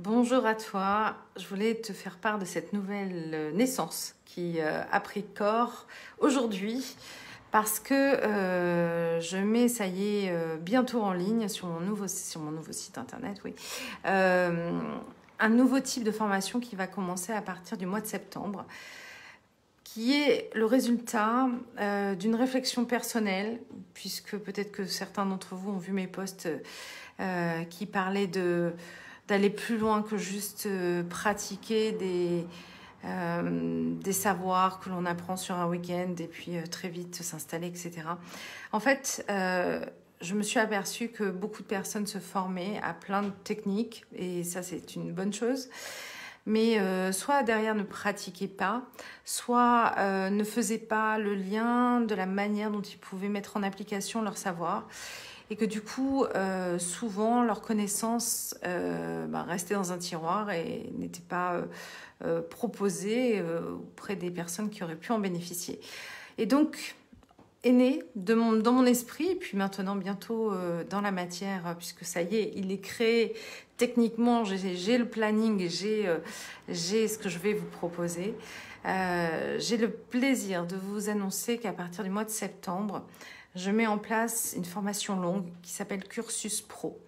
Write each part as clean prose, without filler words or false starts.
Bonjour à toi, je voulais te faire part de cette nouvelle naissance qui a pris corps aujourd'hui parce que je mets, ça y est, bientôt en ligne sur mon nouveau site internet, oui, un nouveau type de formation qui va commencer à partir du mois de septembre, qui est le résultat d'une réflexion personnelle, puisque peut-être que certains d'entre vous ont vu mes posts qui parlaient d'aller plus loin que juste pratiquer des savoirs que l'on apprend sur un week-end et puis très vite s'installer, etc. En fait, je me suis aperçue que beaucoup de personnes se formaient à plein de techniques et ça, c'est une bonne chose. Mais soit derrière ne pratiquaient pas, soit ne faisaient pas le lien de la manière dont ils pouvaient mettre en application leur savoir. Et que du coup, souvent, leurs connaissances restaient dans un tiroir et n'étaient pas proposées auprès des personnes qui auraient pu en bénéficier. Et donc, est né dans mon esprit, et puis maintenant bientôt dans la matière, puisque ça y est, il est créé techniquement, j'ai le planning, j'ai ce que je vais vous proposer. J'ai le plaisir de vous annoncer qu'à partir du mois de septembre, je mets en place une formation longue qui s'appelle Cursus Pro.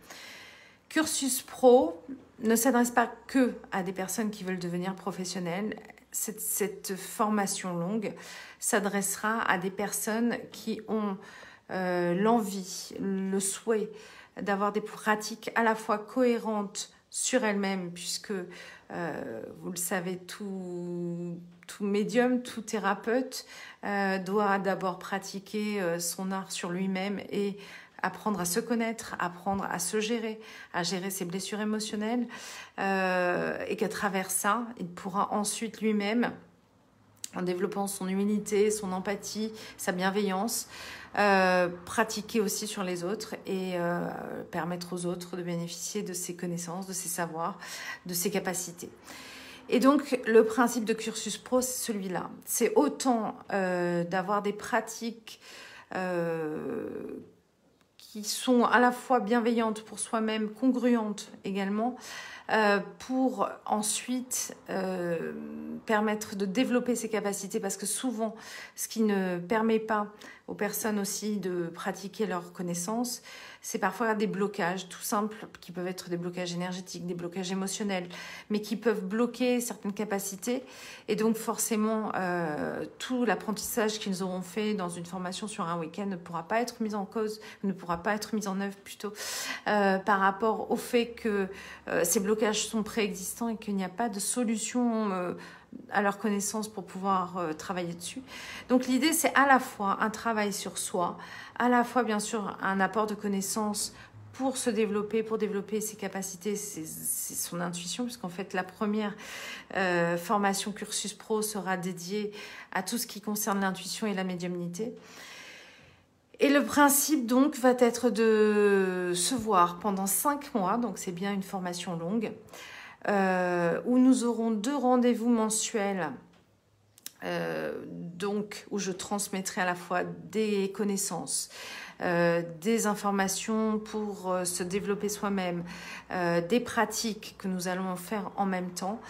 Cursus Pro ne s'adresse pas que à des personnes qui veulent devenir professionnelles. Cette formation longue s'adressera à des personnes qui ont l'envie, le souhait d'avoir des pratiques à la fois cohérentes sur elles-mêmes, puisque vous le savez, tout médium, tout thérapeute doit d'abord pratiquer son art sur lui-même et apprendre à se connaître, apprendre à se gérer, à gérer ses blessures émotionnelles, et qu'à travers ça, il pourra ensuite lui-même, en développant son humilité, son empathie, sa bienveillance, pratiquer aussi sur les autres et permettre aux autres de bénéficier de ses connaissances, de ses savoirs, de ses capacités. Et donc, le principe de Cursus Pro, c'est celui-là. C'est autant d'avoir des pratiques qui sont à la fois bienveillantes pour soi-même, congruentes également, pour ensuite permettre de développer ses capacités, parce que souvent, ce qui ne permet pas aux personnes aussi de pratiquer leurs connaissances, c'est parfois des blocages tout simples, qui peuvent être des blocages énergétiques, des blocages émotionnels, mais qui peuvent bloquer certaines capacités. Et donc forcément, tout l'apprentissage qu'ils auront fait dans une formation sur un week-end ne pourra pas être mis en cause, ne pourra pas être mis en œuvre plutôt, par rapport au fait que ces blocages sont préexistants et qu'il n'y a pas de solution à leur connaissance pour pouvoir travailler dessus. Donc l'idée, c'est à la fois un travail sur soi, à la fois bien sûr un apport de connaissances pour se développer, pour développer ses capacités, son intuition, puisqu'en fait la première formation Cursus Pro sera dédiée à tout ce qui concerne l'intuition et la médiumnité. Et le principe donc va être de se voir pendant 5 mois, donc c'est bien une formation longue, où nous aurons 2 rendez-vous mensuels, donc où je transmettrai à la fois des connaissances, des informations pour se développer soi-même, des pratiques que nous allons faire en même temps.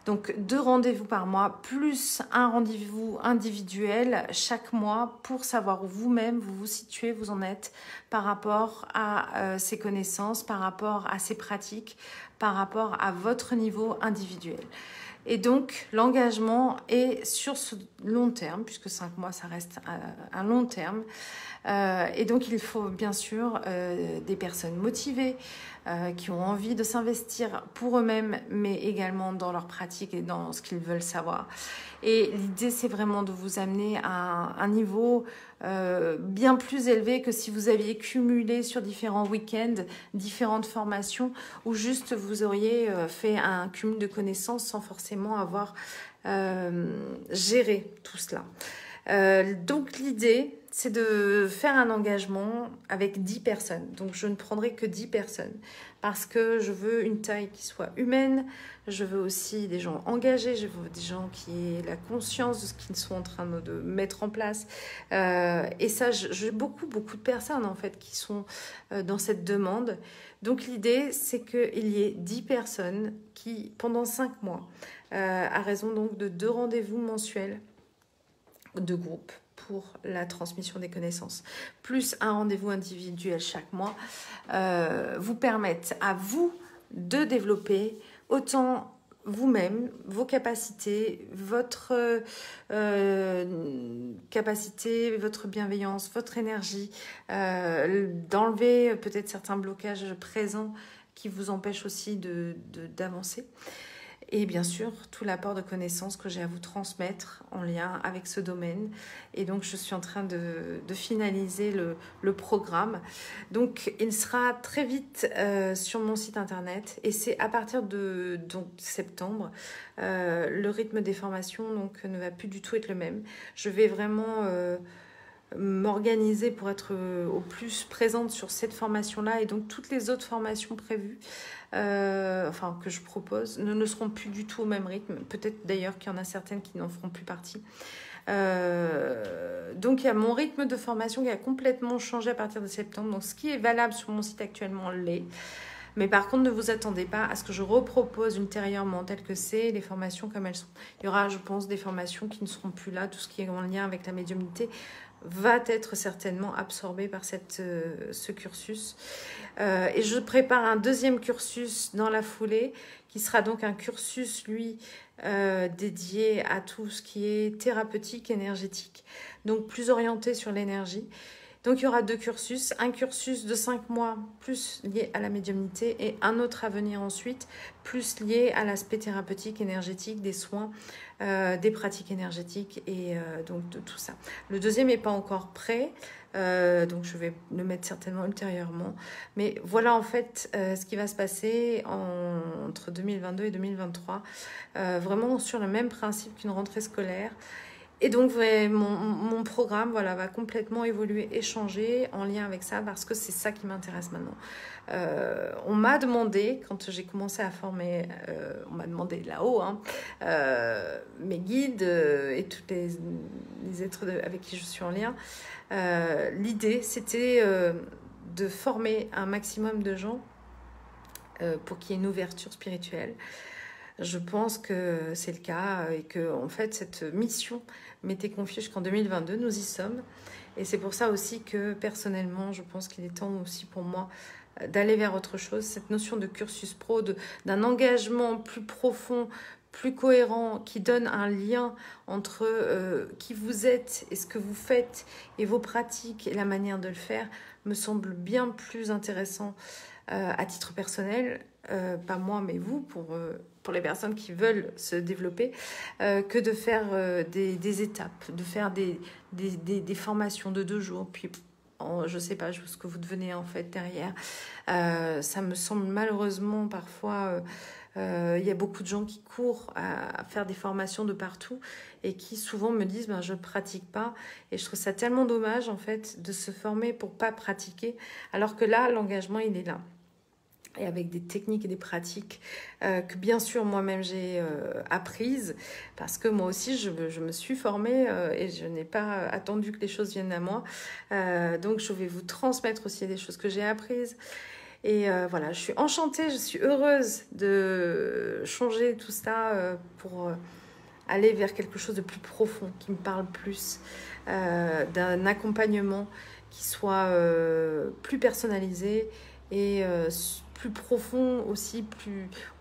Donc 2 rendez-vous par mois, plus un rendez-vous individuel chaque mois pour savoir où vous-même vous vous situez, vous en êtes par rapport à ces connaissances, par rapport à ces pratiques, par rapport à votre niveau individuel. Et donc l'engagement est sur ce long terme, puisque 5 mois ça reste un long terme. Et donc il faut bien sûr des personnes motivées, qui ont envie de s'investir pour eux-mêmes, mais également dans leur pratique et dans ce qu'ils veulent savoir. Et l'idée, c'est vraiment de vous amener à un niveau bien plus élevé que si vous aviez cumulé sur différents week-ends, différentes formations, où juste vous auriez fait un cumul de connaissances sans forcément avoir géré tout cela. Donc l'idée, c'est de faire un engagement avec 10 personnes. Donc, je ne prendrai que 10 personnes parce que je veux une taille qui soit humaine. Je veux aussi des gens engagés. Je veux des gens qui aient la conscience de ce qu'ils sont en train de mettre en place. Et ça, j'ai beaucoup de personnes, en fait, qui sont dans cette demande. Donc, l'idée, c'est qu'il y ait 10 personnes qui, pendant 5 mois, à raison donc de 2 rendez-vous mensuels de groupe, pour la transmission des connaissances, plus un rendez-vous individuel chaque mois, vous permettent à vous de développer autant vous-même, vos capacités, votre capacité, votre bienveillance, votre énergie, d'enlever peut-être certains blocages présents qui vous empêchent aussi d'avancer. Et bien sûr, tout l'apport de connaissances que j'ai à vous transmettre en lien avec ce domaine. Et donc, je suis en train de finaliser le programme. Donc, il sera très vite sur mon site internet. Et c'est à partir de septembre, le rythme des formations donc, ne va plus du tout être le même. Je vais vraiment m'organiser pour être au plus présente sur cette formation-là et donc toutes les autres formations prévues que je propose ne seront plus du tout au même rythme. Peut-être d'ailleurs qu'il y en a certaines qui n'en feront plus partie. Donc il y a mon rythme de formation qui a complètement changé à partir de septembre. Donc ce qui est valable sur mon site actuellement l'est. Mais par contre, ne vous attendez pas à ce que je repropose ultérieurement tel que c'est les formations comme elles sont. Il y aura, je pense, des formations qui ne seront plus là. Tout ce qui est en lien avec la médiumnité va être certainement absorbé par ce cursus. Et je prépare un deuxième cursus dans la foulée, qui sera donc un cursus, lui, dédié à tout ce qui est thérapeutique, énergétique, donc plus orienté sur l'énergie. Donc, il y aura 2 cursus, un cursus de 5 mois plus lié à la médiumnité et un autre à venir ensuite, plus lié à l'aspect thérapeutique, énergétique, des soins, des pratiques énergétiques et donc de tout ça. Le deuxième n'est pas encore prêt, donc je vais le mettre certainement ultérieurement. Mais voilà en fait ce qui va se passer entre 2022 et 2023, vraiment sur le même principe qu'une rentrée scolaire. Et donc, mon programme va complètement évoluer et changer en lien avec ça parce que c'est ça qui m'intéresse maintenant. On m'a demandé, quand j'ai commencé à former, on m'a demandé là-haut, mes guides et tous les êtres avec qui je suis en lien, l'idée, c'était de former un maximum de gens pour qu'il y ait une ouverture spirituelle. Je pense que c'est le cas et que en fait cette mission m'était confiée jusqu'en 2022, nous y sommes. Et c'est pour ça aussi que personnellement, je pense qu'il est temps aussi pour moi d'aller vers autre chose. Cette notion de cursus pro, d'un engagement plus profond, plus cohérent, qui donne un lien entre qui vous êtes et ce que vous faites et vos pratiques et la manière de le faire, me semble bien plus intéressant à titre personnel, pas moi mais vous, pour les personnes qui veulent se développer, que de faire des étapes, de faire des formations de 2 jours, puis je ne sais pas ce que vous devenez en fait derrière. Ça me semble malheureusement parfois, il y a beaucoup de gens qui courent à faire des formations de partout et qui souvent me disent je ne pratique pas, et je trouve ça tellement dommage en fait de se former pour pas pratiquer, alors que là l'engagement il est là. Et avec des techniques et des pratiques que bien sûr moi-même j'ai apprises, parce que moi aussi je me suis formée et je n'ai pas attendu que les choses viennent à moi. Donc je vais vous transmettre aussi des choses que j'ai apprises. Et voilà, je suis enchantée, je suis heureuse de changer tout ça pour aller vers quelque chose de plus profond, qui me parle plus, d'un accompagnement qui soit plus personnalisé et plus profond aussi,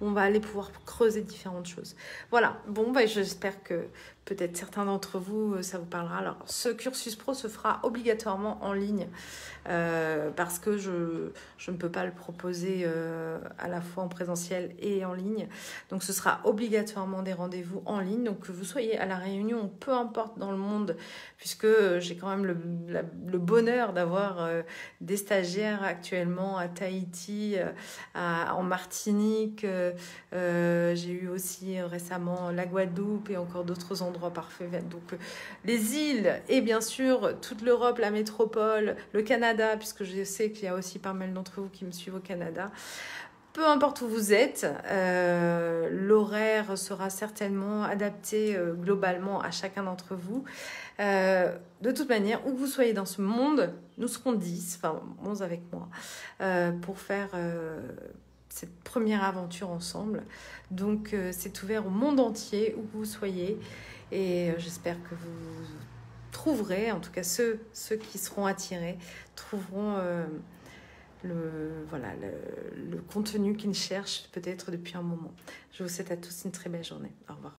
on va aller pouvoir creuser différentes choses. Voilà, j'espère que peut-être certains d'entre vous, ça vous parlera. Alors, ce cursus pro se fera obligatoirement en ligne parce que je ne peux pas le proposer à la fois en présentiel et en ligne. Donc, ce sera obligatoirement des rendez-vous en ligne. Donc, que vous soyez à La Réunion, peu importe dans le monde, puisque j'ai quand même le bonheur d'avoir des stagiaires actuellement à Tahiti, en Martinique. J'ai eu aussi récemment la Guadeloupe et encore d'autres endroits l'endroit parfait. Donc les îles et bien sûr toute l'Europe, la métropole, le Canada, puisque je sais qu'il y a aussi pas mal d'entre vous qui me suivent au Canada. Peu importe où vous êtes, l'horaire sera certainement adapté globalement à chacun d'entre vous. De toute manière, où que vous soyez dans ce monde, nous serons 10, enfin 11 avec moi, pour faire cette première aventure ensemble. Donc c'est ouvert au monde entier, où que vous soyez. Et j'espère que vous trouverez, en tout cas ceux qui seront attirés, trouveront... le contenu qu'ils cherchent peut-être depuis un moment. Je vous souhaite à tous une très belle journée. Au revoir.